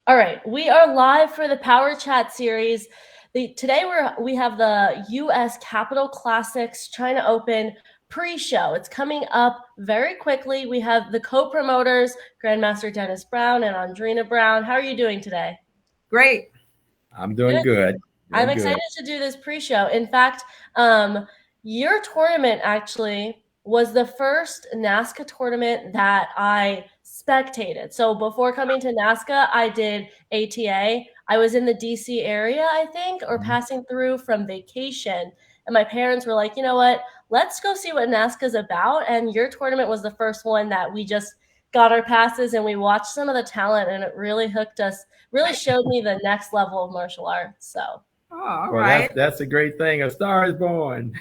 All right, we are live for the Power Chat series. Today we have the U.S. Capitol Classics China Open pre-show. It's coming up very quickly. We have the co-promoters, Grandmaster Dennis Brown and Andrina Brown. How are you doing today? Great. I'm doing Good. good. I'm Doing good. excited to do this pre-show. In fact, your tournament actually was the first NASCA tournament that I spectated. So before coming to NASCA, I did ATA. I was in the DC area, I think, or Mhm. passing through from vacation. And my parents were like, you know what? Let's go see what NASCA's about. And your tournament was the first one that we just got our passes and we watched some of the talent, and it really hooked us, really showed me the next level of martial arts. So Oh, all Well, right. that's a great thing. A star is born.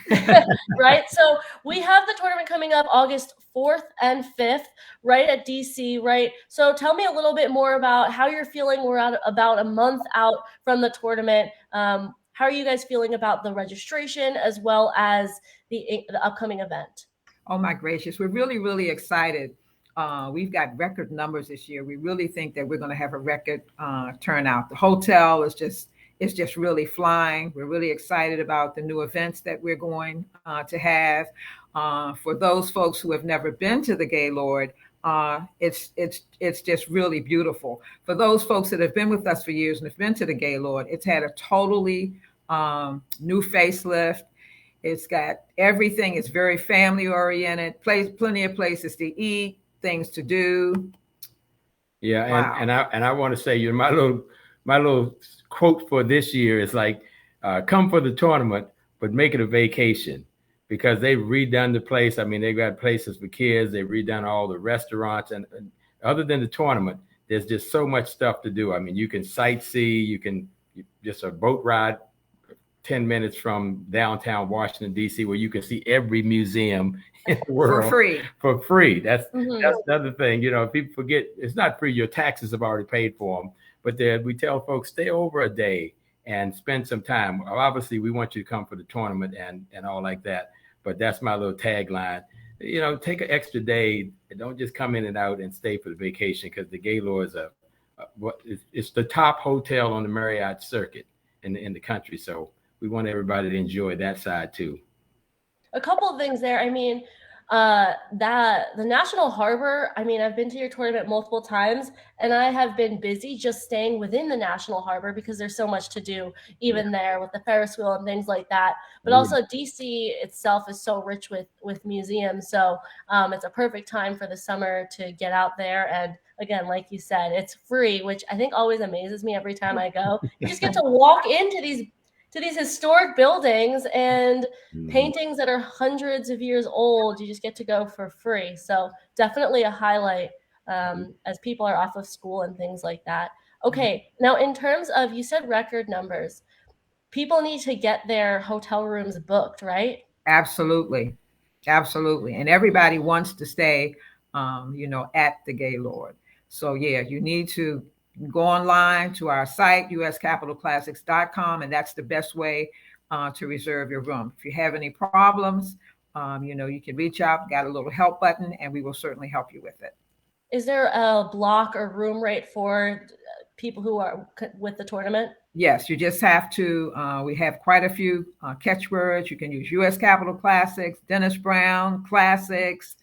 right? So we have the tournament coming up August 4th and 5th, right at DC, right? So tell me a little bit more about how you're feeling. We're at about a month out from the tournament. How are you guys feeling about the registration as well as the upcoming event? Oh my gracious, we're really, really excited. We've got record numbers this year. We really think that we're going to have a record turnout. The hotel is just really flying. We're really excited about the new events that we're going to have. For those folks who have never been to the Gaylord, it's just really beautiful. For those folks that have been with us for years and have been to the Gaylord, it's had a totally new facelift. It's got everything. It's very family oriented. Plenty of places to eat, things to do. Yeah, Wow. and I want to say, my little quote for this year is like, come for the tournament, but make it a vacation because they've redone the place. I mean, they've got places for kids. They've redone all the restaurants, and other than the tournament, there's just so much stuff to do. I mean, you can sightsee, just a boat ride 10 minutes from downtown Washington, D.C., where you can see every museum in the For world free. for free. That's Mm-hmm. that's another thing. People forget it's not free. Your taxes have already paid for them. But we tell folks stay over a day and spend some time. Obviously, we want you to come for the tournament and all like that. But that's my little tagline. Take an extra day. Don't just come in and out and stay for the vacation because the Gaylord is it's the top hotel on the Marriott circuit in the country. So we want everybody to enjoy that side too. A couple of things there. I mean, that the National Harbor, I mean, I've been to your tournament multiple times and I have been busy just staying within the National Harbor because there's so much to do Yeah. even there with the Ferris wheel and things like that. But Oh, yeah. also DC itself is so rich with museums. So it's a perfect time for the summer to get out there. And again, like you said, it's free, which I think always amazes me every time I go. You just get to walk into these historic buildings and Mhm. paintings that are hundreds of years old. You just get to go for free. So definitely a highlight as people are off of school and things like that. Okay, now in terms of, you said record numbers, people need to get their hotel rooms booked, right? Absolutely. Absolutely. And everybody wants to stay, at the Gaylord. So, yeah, you need to go online to our site, uscapitalclassics.com, and that's the best way to reserve your room. If you have any problems, you can reach out, got a little help button, and we will certainly help you with it. Is there a block or room rate for people who are with the tournament? Yes, you just have to. We have quite a few catchwords. You can use U.S. Capitol Classics, Dennis Brown Classics,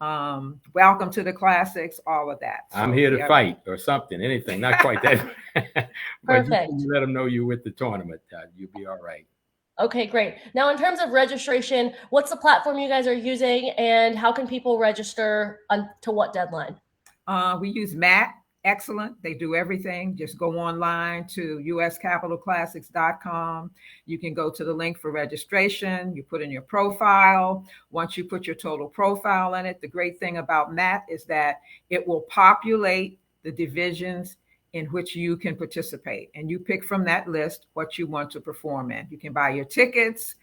Welcome to the Classics, all of that. I'm So here we to have. fight or something, anything. Not quite that, but Perfect. you let them know you're with the tournament. You'll be all right. Okay, great. Now, in terms of registration, what's the platform you guys are using, and how can people register to what deadline? We use Matt. Excellent. They do everything. Just go online to uscapitalclassics.com. You can go to the link for registration. You put in your profile. Once you put your total profile in it, the great thing about Matt is that it will populate the divisions in which you can participate. And you pick from that list what you want to perform in. You can buy your tickets,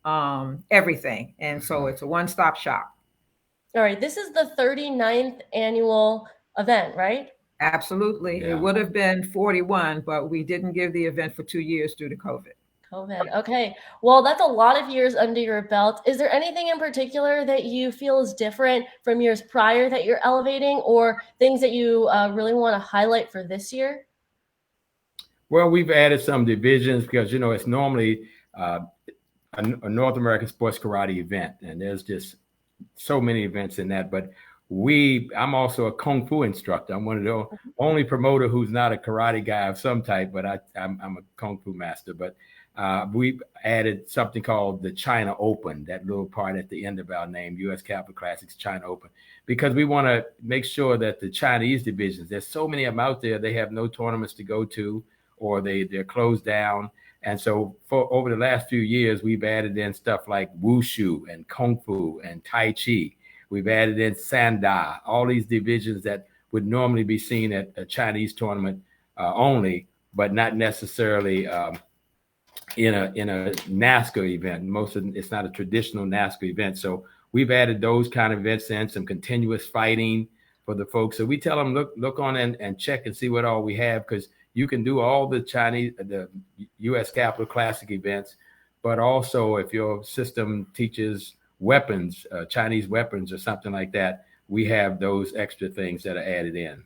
everything. And so it's a one stop shop. All right, this is the 39th annual event, right? Absolutely. It Yeah. would have been 41, but we didn't give the event for 2 years due to COVID. COVID. Okay. Well, that's a lot of years under your belt. Is there anything in particular that you feel is different from years prior that you're elevating, or things that you really want to highlight for this year? Well, we've added some divisions because it's normally uh, a North American sports karate event, and there's just so many events in that. But I'm also a kung fu instructor. I'm one of the only promoter who's not a karate guy of some type, but I'm a kung fu master. But we've added something called the China Open, that little part at the end of our name, U.S. Capital Classics China Open, because we want to make sure that the Chinese divisions, there's so many of them out there, they have no tournaments to go to, or they're closed down. And so for over the last few years, we've added in stuff like wushu and kung fu and tai chi. We've added in sanda, all these divisions that would normally be seen at a Chinese tournament only, but not necessarily in a NASCAR event. It's not a traditional NASCAR event. So we've added those kind of events in, some continuous fighting for the folks. So we tell them, look on and check and see what all we have, because you can do all the U.S. Capital Classic events, but also if your system teaches weapons, Chinese weapons or something like that, we have those extra things that are added in.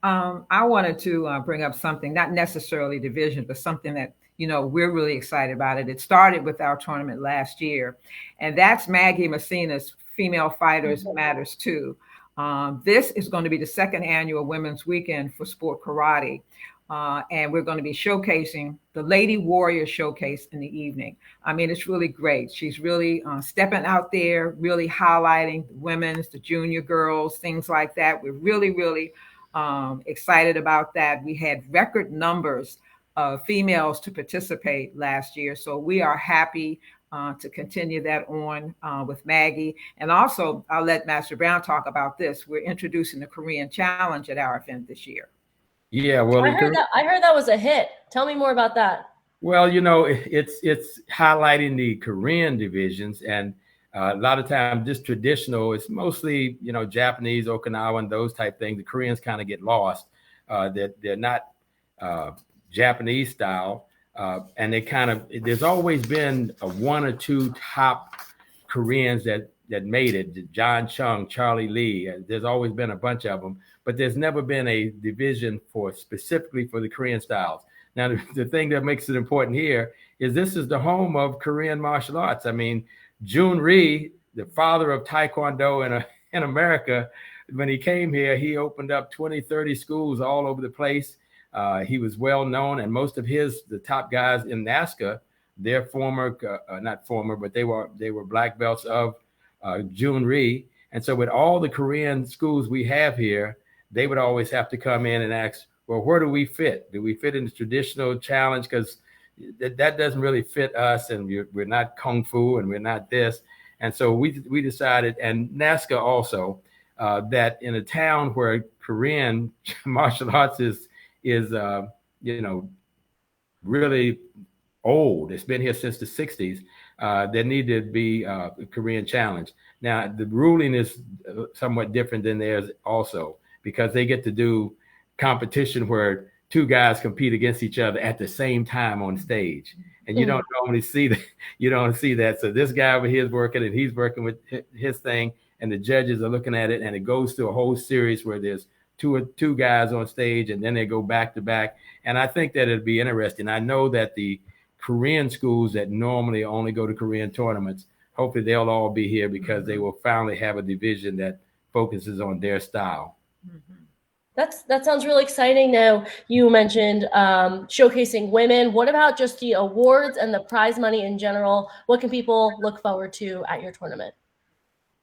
I wanted to bring up something, not necessarily division, but something that we're really excited about it. It started with our tournament last year, and that's Maggie Messina's Female Fighters Matters Too. This is going to be the second annual Women's Weekend for Sport Karate. And we're going to be showcasing the Lady Warrior Showcase in the evening. I mean, it's really great. She's really stepping out there, really highlighting the women's, the junior girls, things like that. We're really, really excited about that. We had record numbers of females to participate last year. So we are happy to continue that on with Maggie. And also, I'll let Master Brown talk about this. We're introducing the Korean Challenge at our event this year. Yeah, well, I heard that was a hit. Tell me more about that. Well, it's highlighting the Korean divisions, and a lot of times this traditional, it's mostly Japanese, Okinawan, those type things. The Koreans kind of get lost. They're not Japanese style, and there's always been one or two top Koreans that made it. John Chung, Charlie Lee. There's always been a bunch of them, but there's never been a division specifically for the Korean styles. Now, the thing that makes it important here is this is the home of Korean martial arts. I mean, Jun Rhee, the father of Taekwondo in America, when he came here, he opened up 20, 30 schools all over the place. He was well known, and most of the top guys in NASCAR, they're not former, but they were black belts of Jun Rhee. And so with all the Korean schools we have here, they would always have to come in and ask, well, where do we fit? Do we fit in the traditional challenge? Because that doesn't really fit us, and we're not kung fu, and we're not this. And so we decided, and NASCAR also, that in a town where Korean martial arts is really old, it's been here since the 60s, there needed to be a Korean challenge. Now, the ruling is somewhat different than theirs also, because they get to do competition where two guys compete against each other at the same time on stage. And you don't normally see that. You don't see that. So this guy over here is working, and he's working with his thing, and the judges are looking at it, and it goes through a whole series where there's two guys on stage, and then they go back to back. And I think that it'd be interesting. I know that the Korean schools that normally only go to Korean tournaments, hopefully they'll all be here, because they will finally have a division that focuses on their style. That sounds really exciting. Now, you mentioned showcasing women. What about just the awards and the prize money in general? What can people look forward to at your tournament?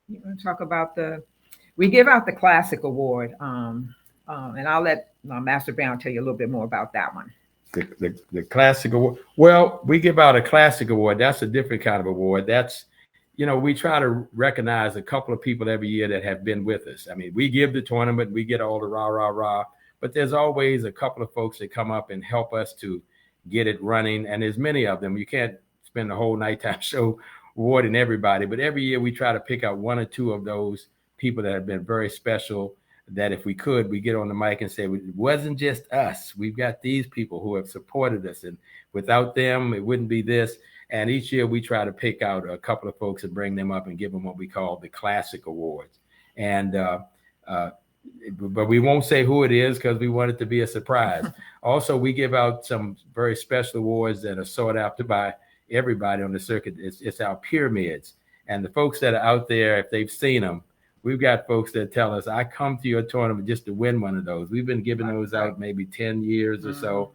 You want to talk about we give out the Classic Award, and I'll let Master Brown tell you a little bit more about that one. The Classic Award. Well, we give out a Classic Award. That's a different kind of award. That's, we try to recognize a couple of people every year that have been with us. I mean, we give the tournament, we get all the rah, rah, rah, but there's always a couple of folks that come up and help us to get it running. And there's many of them. You can't spend the whole nighttime show awarding everybody, but every year we try to pick out one or two of those people that have been very special, that if we could, we get on the mic and say, it wasn't just us. We've got these people who have supported us, and without them, it wouldn't be this. And each year we try to pick out a couple of folks and bring them up and give them what we call the Classic Awards. And but we won't say who it is because we want it to be a surprise. Also, we give out some very special awards that are sought after by everybody on the circuit. It's our pyramids. And the folks that are out there, if they've seen them, we've got folks that tell us, I come to your tournament just to win one of those. We've been giving those out maybe 10 years or so,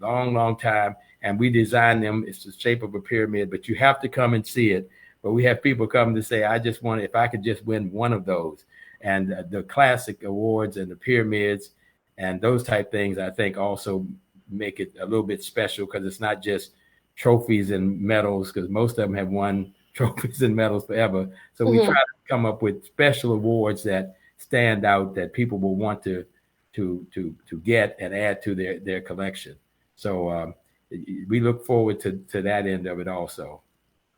long time. And we design them. It's the shape of a pyramid, but you have to come and see it. But we have people come to say, I just want, if I could just win one of those. And the classic awards and the pyramids and those type things, I think also make it a little bit special because it's not just trophies and medals, because most of them have won trophies and medals forever. So we try to come up with special awards that stand out that people will want to get and add to their collection. So we look forward to that end of it also.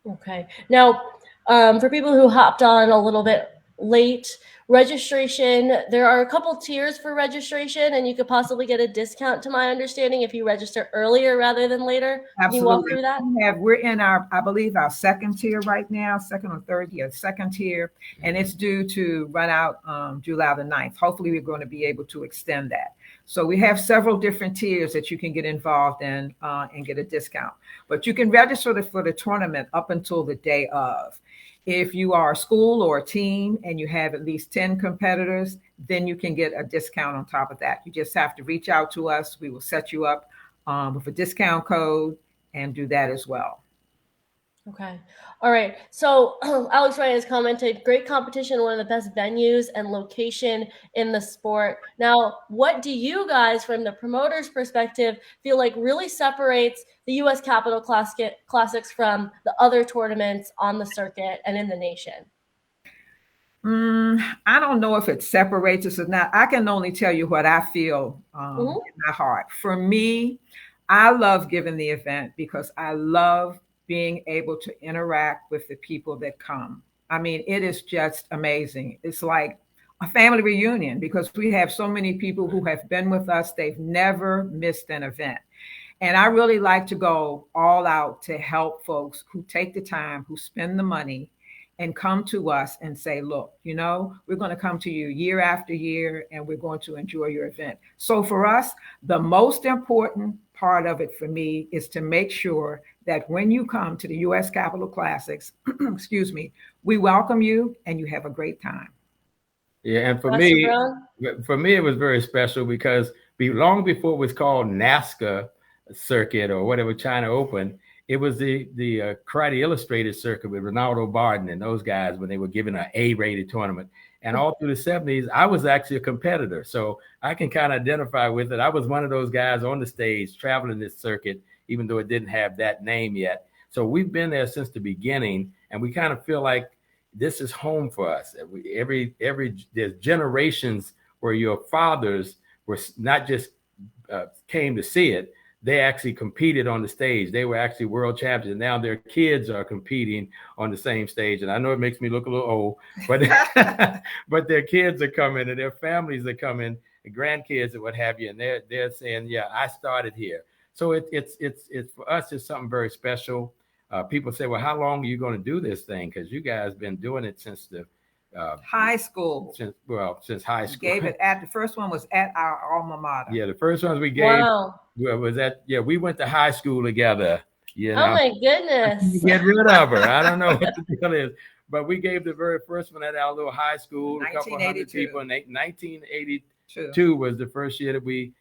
Okay. Now, for people who hopped on a little bit late, registration, there are a couple tiers for registration, and you could possibly get a discount, to my understanding, if you register earlier rather than later. Can you walk through that? We're in our, I believe, our second tier right now, second or third year, second tier, and it's due to run out July the 9th. Hopefully, we're going to be able to extend that. So we have several different tiers that you can get involved in and get a discount. But you can register for the tournament up until the day of. If you are a school or a team and you have at least 10 competitors, then you can get a discount on top of that. You just have to reach out to us. We will set you up with a discount code and do that as well. Okay. All right. So Alex Ryan has commented, great competition, one of the best venues and location in the sport. Now, what do you guys, from the promoter's perspective, feel like really separates the U.S. Capitol Classics from the other tournaments on the circuit and in the nation? I don't know if it separates us or not. I can only tell you what I feel in my heart. For me, I love giving the event because I love being able to interact with the people that come. I mean, it is just amazing. It's like a family reunion because we have so many people who have been with us. They've never missed an event. And I really like to go all out to help folks who take the time, who spend the money, and come to us and say, look, you know, we're going to come to you year after year and we're going to enjoy your event. So for us, the most important part of it for me is to make sure that when you come to the U.S. Capitol Classics, excuse me, we welcome you and you have a great time. Yeah, and for me, it was very special because long before it was called NASCA circuit or whatever, China Open, it was the Karate Illustrated circuit with Ronaldo Barden and those guys when they were given an A-rated tournament. And all through the 70s, I was actually a competitor. So I can kind of identify with it. I was one of those guys on the stage traveling this circuit, even though it didn't have that name yet. So we've been there since the beginning, and we kind of feel like this is home for us. There's generations where your fathers were not just came to see it, they actually competed on the stage. They were actually world champions. And now their kids are competing on the same stage. And I know it makes me look a little old, but but their kids are coming and their families are coming, and grandkids and what have you. And they're saying, yeah, I started here. So it's for us, it's something very special. People say, well, how long are you going to do this thing? Because you guys been doing it since the high school. Since high school. Gave it the first one was at our alma mater. Yeah, the first ones we gave was we went to high school together. You know? Oh my goodness. Get rid of her. I don't know what the deal is. But we gave the very first one at our little high school, a couple hundred people. In 1982 was the first year that we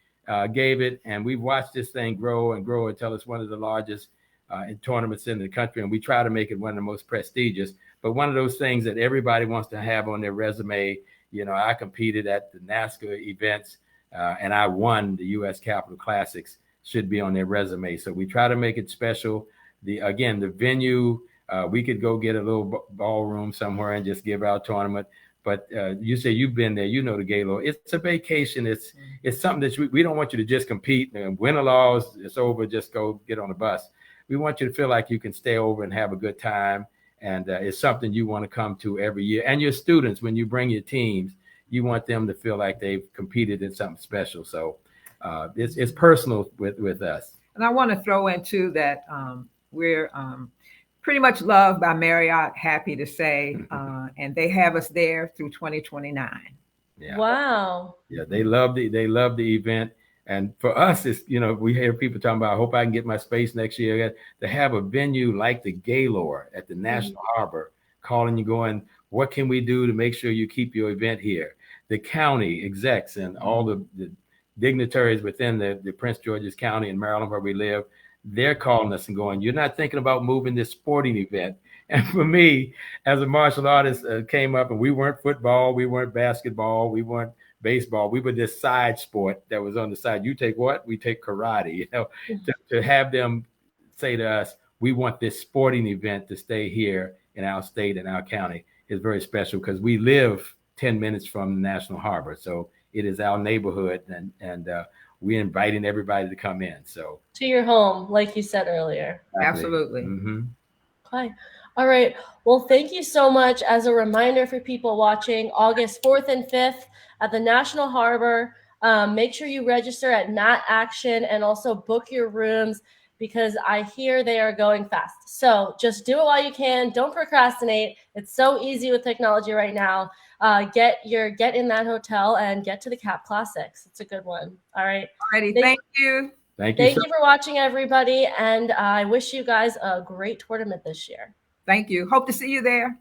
gave it. And we've watched this thing grow and grow until it's one of the largest tournaments in the country. And we try to make it one of the most prestigious. But one of those things that everybody wants to have on their resume, you know, I competed at the NASCA events and I won the U.S. Capitol Classics, should be on their resume. So we try to make it special. The venue, we could go get a little ballroom somewhere and just give our tournament. But you say you've been there, you know the Gaylord. It's a vacation. It's something that we don't want you to just compete and win a loss. It's over. Just go get on a bus. We want you to feel like you can stay over and have a good time. And it's something you want to come to every year. And your students, when you bring your teams, you want them to feel like they've competed in something special. So it's personal with us. And I want to throw in too that we're pretty much loved by Marriott, happy to say, and they have us there through 2029. Yeah. Wow. Yeah, they love the event. And for us, it's, we hear people talking about, I hope I can get my space next year. To have a venue like the Gaylord at the Mhm. National Harbor calling you, going, what can we do to make sure you keep your event here? The county execs and all the dignitaries within the Prince George's County in Maryland where we live, they're calling us and going, you're not thinking about moving this sporting event. And for me, as a martial artist, came up, and we weren't football, we weren't basketball, we weren't baseball. We were this side sport that was on the side. You take what? We take karate. To have them say to us, we want this sporting event to stay here in our state and our county is very special, because we live 10 minutes from the National Harbor. So it is our neighborhood, and we're inviting everybody to come in. So To your home, like you said earlier. exactly. Absolutely. Mm-hmm. Okay. All right. Well, thank you so much. As a reminder for people watching, August 4th and 5th at the National Harbor. Make sure you register at Nat Action and also book your rooms, because I hear they are going fast. So just do it while you can. Don't procrastinate. It's so easy with technology right now. Get in that hotel and get to the Cap Classics. It's a good one. All right. Alrighty, thank you. Thank you. Thank you for watching, everybody, and I wish you guys a great tournament this year. Thank you. Hope to see you there.